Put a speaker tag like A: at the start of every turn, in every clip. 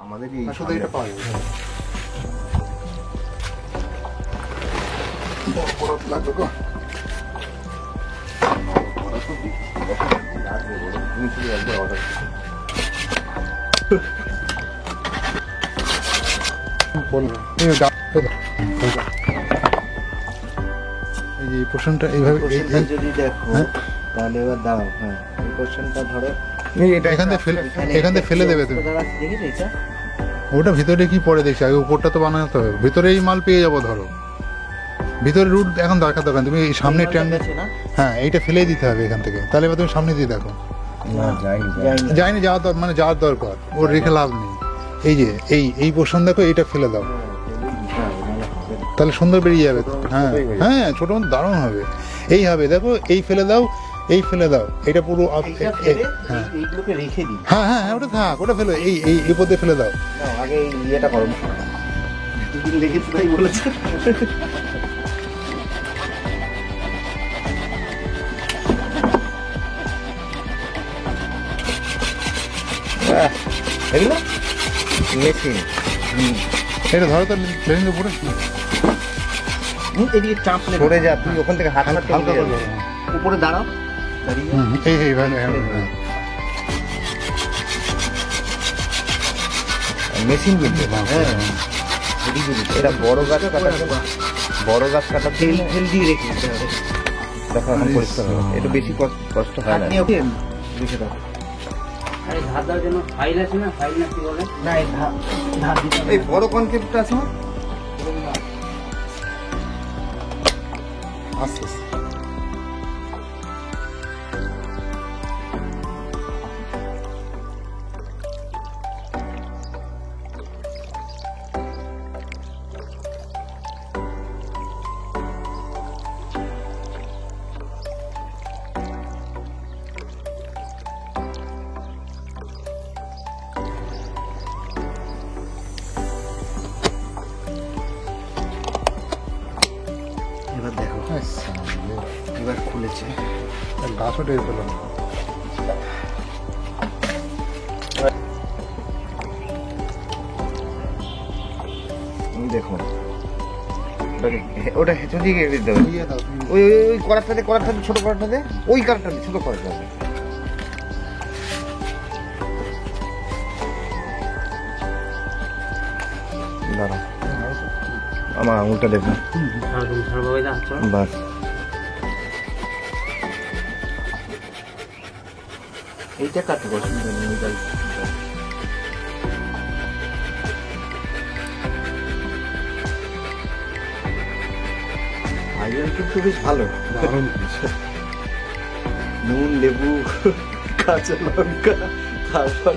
A: আমাদের এই
B: শুধু এটা পাওয়া যাবে। বরফ লাগবে গো।
A: তুমি শুধু একবার অর্ডার
B: এই পোর্শনটা এইভাবে
A: যদি দেখো তাহলে এবার দাও। হ্যাঁ এই পোর্শনটা ধরো
B: এখান থেকে ফেলে দেবে তুমি।
A: দেখেছো এটা?
B: ওটা ভিতরে কি পরে দেখছি, আগে উপরটা তো বানাতে হবে। ভিতরে এই মাল পেয়ে যাবো ধরো, ভিতরে রুট এখন দরকার দোকান তুমি এই সামনে ট্যাঙ্ক। হ্যাঁ এইটা ফেলে দিতে হবে এখান থেকে, তাহলে এবার তুমি সামনে দিয়ে দেখো। যায়নি, যাওয়ার দরকার, ওর রেখে লাভ নেই। এই যে এই পোর্শন দেখো, এইটা ফেলে দাও, তাহলে সুন্দর বেরিয়ে যাবে। হ্যাঁ হ্যাঁ, ছোট মতো দারুণ হবে। এই হবে দেখো, এই ফেলে দাও, এই ফেলে দাও, এটা পুরো
A: এইগুলোকে রেখে দিই।
B: হ্যাঁ হ্যাঁ হ্যাঁ, ওটা থাক, ওটা ফেলো, এই পথে ফেলে দাও।
A: আগে ইয়েটা করো, দেখেছি তাই বলেছে। এগুলো মেশিন
B: এটা ধরো তো প্লেনের উপরে
A: এদিকে চাপ সরে যা, তুই ওখান থেকে হাত হালকা করে উপরে দাঁড়াও, দাঁড়িয়ে মেশিন কিনতে। হ্যাঁ এটা বড় গাছ কাটা, বড় গাছ কাটা তেল দিয়ে রেখে দিতে হবে। দেখো এখন পরিষ্কার হবে, একটু বেশি কষ্ট হয় না। লিখে দাও।
C: ধার দেওয়ার জন্য ফাইল আছে না, ফাইল না কি বলে?
A: না ধার দিতে এই বড় কনসেপ্টটা আছে না। আস্তে আস্তে এবার দেখো, এবার খুলেছে।
B: গাছও টের পেল না।
A: দেখো ওটা হেঁচে দিয়ে দিতে হবে। ওই ওই কড়াটাতে ছোট কড়াটাতে, ওই কড়াটাতে ছোট কড়াটাতে। দাঁড়া, আমার আঙুলটা দেখো, বাস। এইটা কাটতে অসুবিধা নেই। আইরন কিন্তু বেশ ভালো, নুন, লেবু, কাঁচা লঙ্কা, তারপর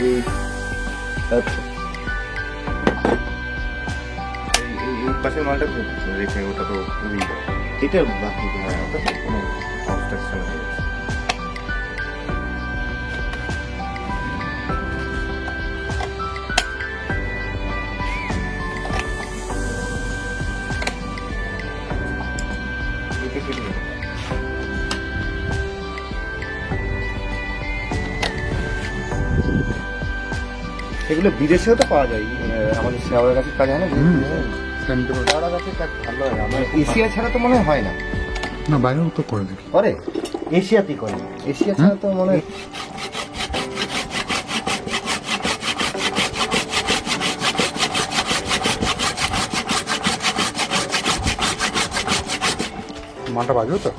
A: এই আচ্ছা এই পাশের মালটা রেখে, ওটা তো খুবই এটা বাকি কোনো অবস্ট্রাকশন আছে। এগুলো বিদেশেও তো পাওয়া যায়, আমাদের শেওড়া গাছের কাজ হয় না, শেওড়া গাছের কাজ ভালো হয়। আমার এশিয়া ছাড়া তো মনে হয় না,
B: না বাইরেও তো করে দেখি,
A: করে এশিয়াতেই করে, এশিয়া ছাড়া তো মনে হয়।
B: মালটা বাজবে তো।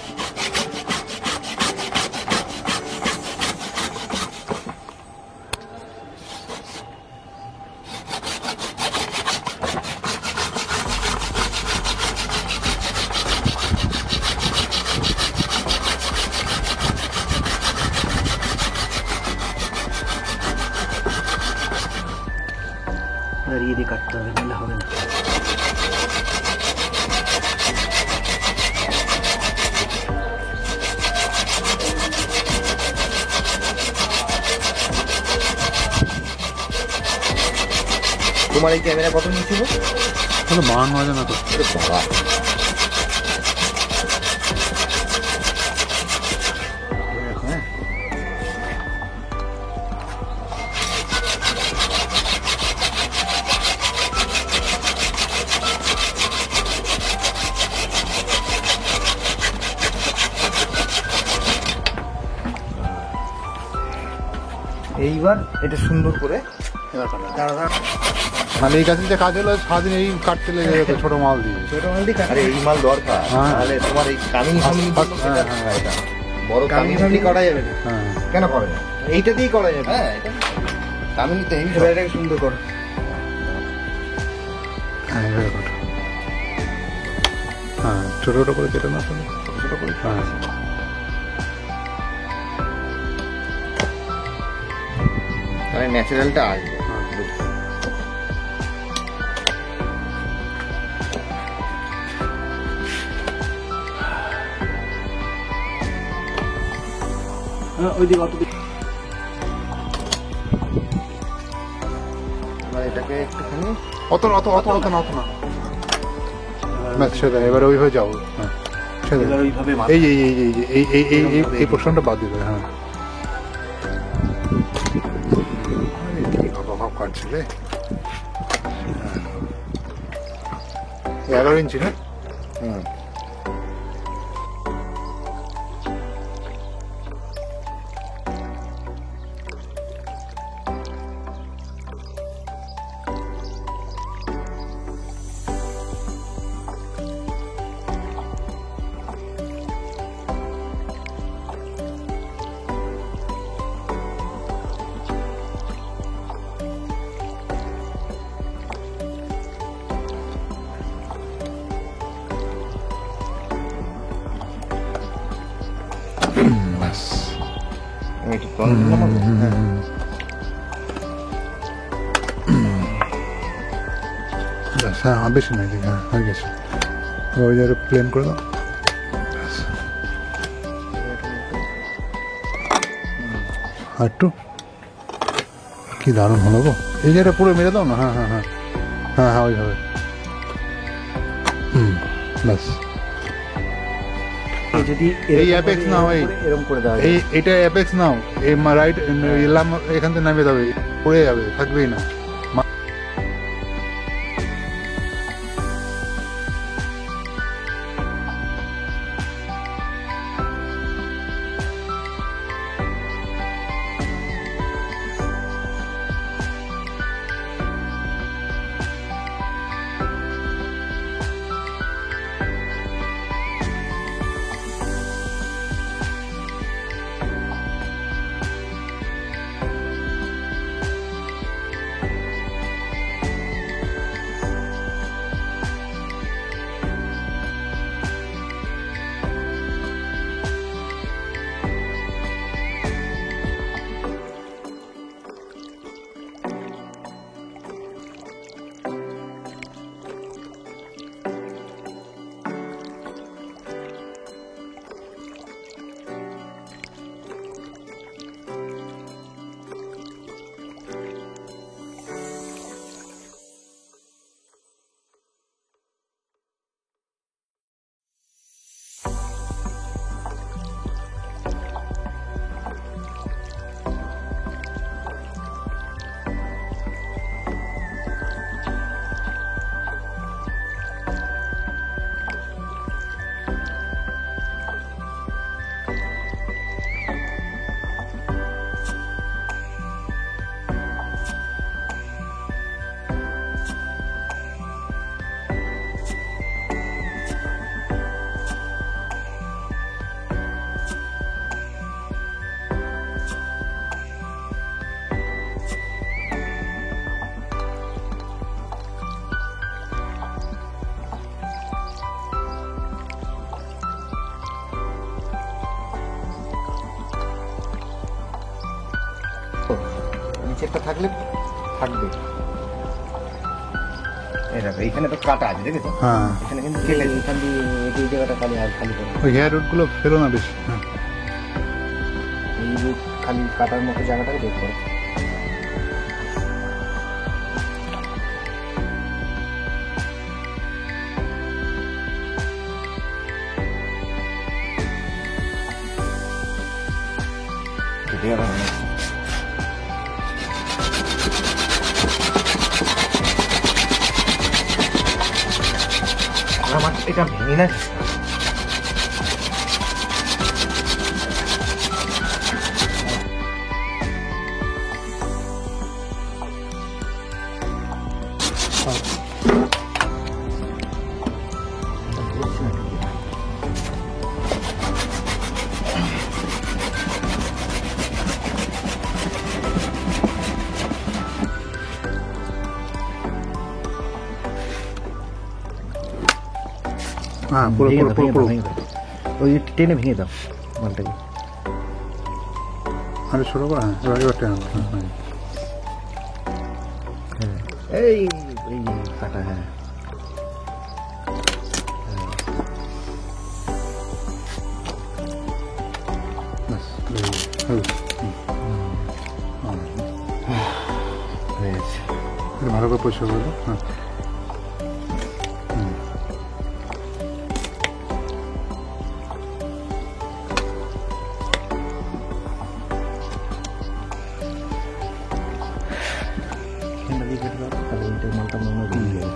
C: দাঁড়িয়ে দিয়ে কাটতে হবে, নাহলে হবে না।
A: তোমার এই ক্যামেরা কত নিয়েছিল?
B: 52,000 না তো।
A: বাবা এইবার এটা সুন্দর করে
B: মানে এই গাছের যে কাজ হলো সারাদিন এই কাটতে লেগে যেত ছোট মাল দিয়ে।
A: ছোট মাল দিয়ে আরে এই মাল দরকার,
B: হ্যাঁ।
A: তাহলে তোমার এই কামিনী ফামিনী
B: হ্যাঁ,
A: যেটা
B: হ্যাঁ,
A: হয় এটা বড় কামিনী ফামিনী করা যাবে না।
B: হ্যাঁ
A: কেন করা যাবে? এইটা দিয়েই করা যাবে। হ্যাঁ এটা কামিনী তো হেভি। এবার এটাকে সুন্দর কর।
B: হ্যাঁ এভাবে কাটো। হ্যাঁ ছোট ছোট করে কেটে না তাহলে।
A: ছোট করে
B: হ্যাঁ
A: তাহলে ন্যাচারালটা আসবে।
C: ওইদিকে অত
A: এবার এটাকে একটুখানি
B: অত অত অত অত না অত না ব্যাস সেটা এবার ওইভাবে যাবো। হ্যাঁ সেটা
C: এবার ওইভাবে
B: এই এই এই এই এই এই এই এই এই পোর্শনটা বাদ দিবে। হ্যাঁ ভাব কাটছে রে। 11 ইঞ্চি না?
A: হুম
B: ব্যাস
A: আমি একটু টন দিলাম। হ্যাঁ
B: ব্যাস হ্যাঁ বেশি নাই দেখি। হ্যাঁ হয়ে গেছে। ওই যে প্লেন করে দাও। ব্যাস আর একটু কি দারুণ হলো গো। এই জায়গাটা পুরো মেরে দাও না। হ্যাঁ হ্যাঁ হ্যাঁ হ্যাঁ হ্যাঁ ওইভাবে। ব্যাস
A: যদি
B: এই অ্যাপেক্স নাও, এই
A: এরকম করে দেওয়া
B: এই এটা অ্যাপেক্স নাও। এই রাইট এলাম এখান থেকে নামিয়ে যাবে, পড়ে যাবে, থাকবেই না।
A: নিচেরটা থাকলে থাকবে। এই দেখো এইখানে তো কাটা আছে, দেখেছো?
B: হ্যাঁ
A: এখানে কিন্তু কেটে এখান দিয়ে এই জায়গাটা খালি আর খালি করে
B: ওই হেয়ার রুটগুলো ফেলো না বেশি। হ্যাঁ
A: এই যে খালি কাটার মতো জায়গাটাকে বের করো। কেটে গেল না? আমার এটা ভেঙে না।
B: হ্যাঁ পুরো পুরো পুরো পুরো
A: ওই টেনে ভেঙে দাও মালটাকে।
B: আরে ছোটো করে হ্যাঁ এবার টেনে নাও।
A: হ্যাঁ এই এই কাটা হ্যাঁ
B: ব্যাস হয়ে গেছে।
A: হয়ে গেছে।
B: এটা ভালো করে পরিষ্কার করে দাও। হ্যাঁ
A: ঠান্ডা দিয়ে কেটে দাও, তাহলে এটা মালটা মনে হয় ভেঙে যাবে।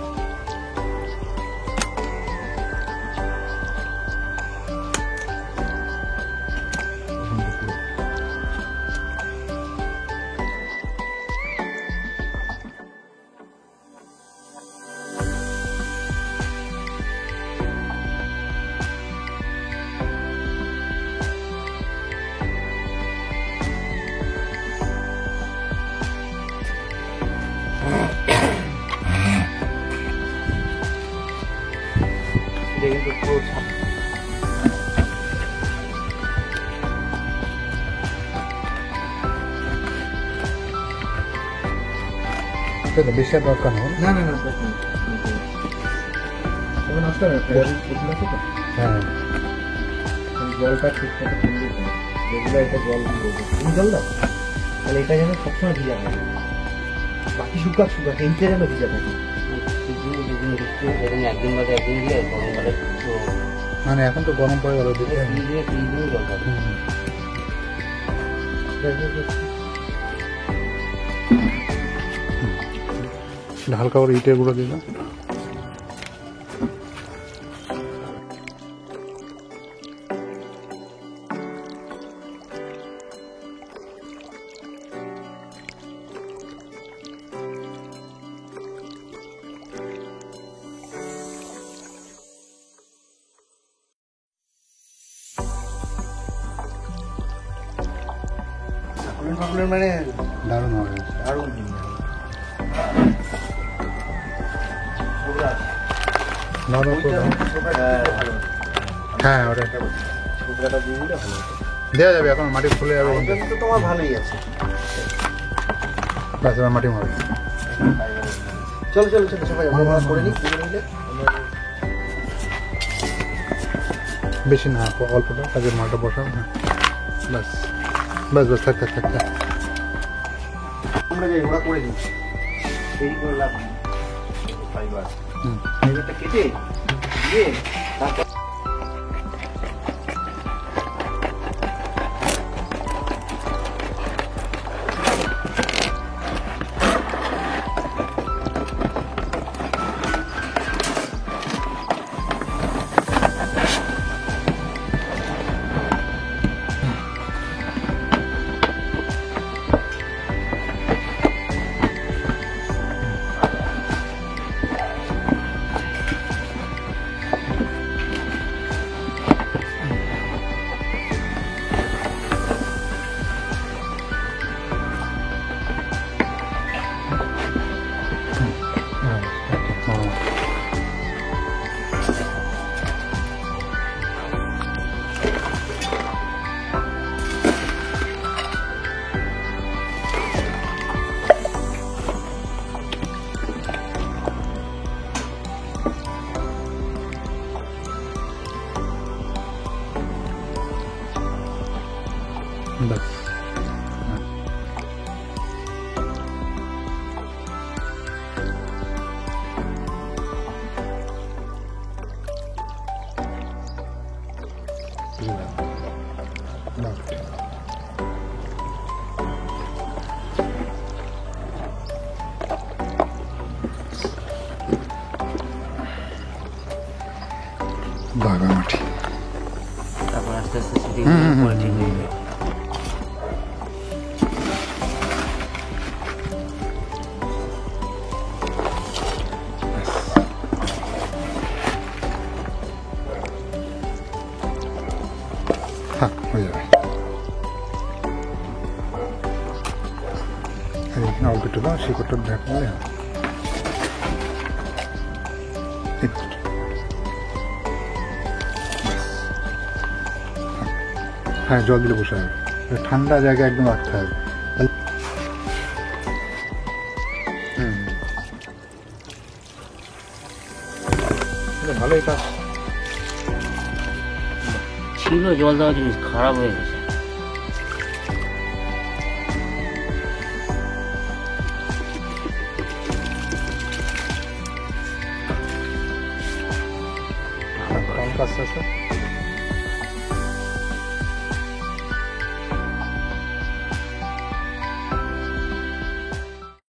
A: এটা কিন্তু পুরো ছাপ।
B: এটা বেশি আর দরকার নেই।
A: না না না তবে নষ্ট হবে জল ঠিক আছে তো,
B: হ্যাঁ
A: জলটা ঠিকঠাক ঠান্ডা করো। যেগুলো এটা জল দেবো তুমি জল দাও, তাহলে এটা যেন সবসময় ভিজা থাকে, বাকি শুকা শুকা এইটা যেন ভিজা থাকে।
C: সেখানে একদিন বাদে একদিন দিয়ে গরমকালে
B: মানে এখন তো গরম পড়ে গেল দিতে
C: ফ্রিজে জল খাবে।
B: হালকা করে ইটের গুঁড়ো দিলাম।
A: ঠাকুরের মানে
B: দারুণ হয়ে গেছে।
A: দারুণ
B: নরম করে দাও। হ্যাঁ ওটা
A: শুকনাটা দিয়ে দিলে ভালো হতো।
B: দেওয়া যাবে, এখন মাটি ফুলে যাবে।
A: এটা তো তোমার ভালোই আছে।
B: ব্যাস এবার মাটি মারবে।
A: চলো চলো চলো সবাই আমরা করে নিই, করে নিলে
B: বেশি না অল্পটা কাজে মালটা বসাও। হ্যাঁ ব্যাস ব্যাস ব্যাস থাক থাক থাক থাক।
A: আমরা যাই ওরা করে দিই, দেরি করে লাভ নেই। ফাইবার ফাইবারটা কেটে দিয়ে তারপর
B: ব্যাস বাগা মাটি।
C: তারপর আস্তে আস্তে সেটিং
B: হুম, হুম,
C: করে ঠিক
B: হুম,
C: হয়ে যাবে।
B: এখানে অল্প একটু দাও, শিকড়টা ব্যাক করলে একটু। হ্যাঁ, জল দিলে বসে হবে। এটা ঠান্ডা জায়গায় একদম রাখতে হবে। হুম,
A: এটা ভালোই কাজ।
C: ছিল জল দেওয়ার জিনিস, খারাপ হয়ে গেছে।
B: হালকা আস্তে আস্তে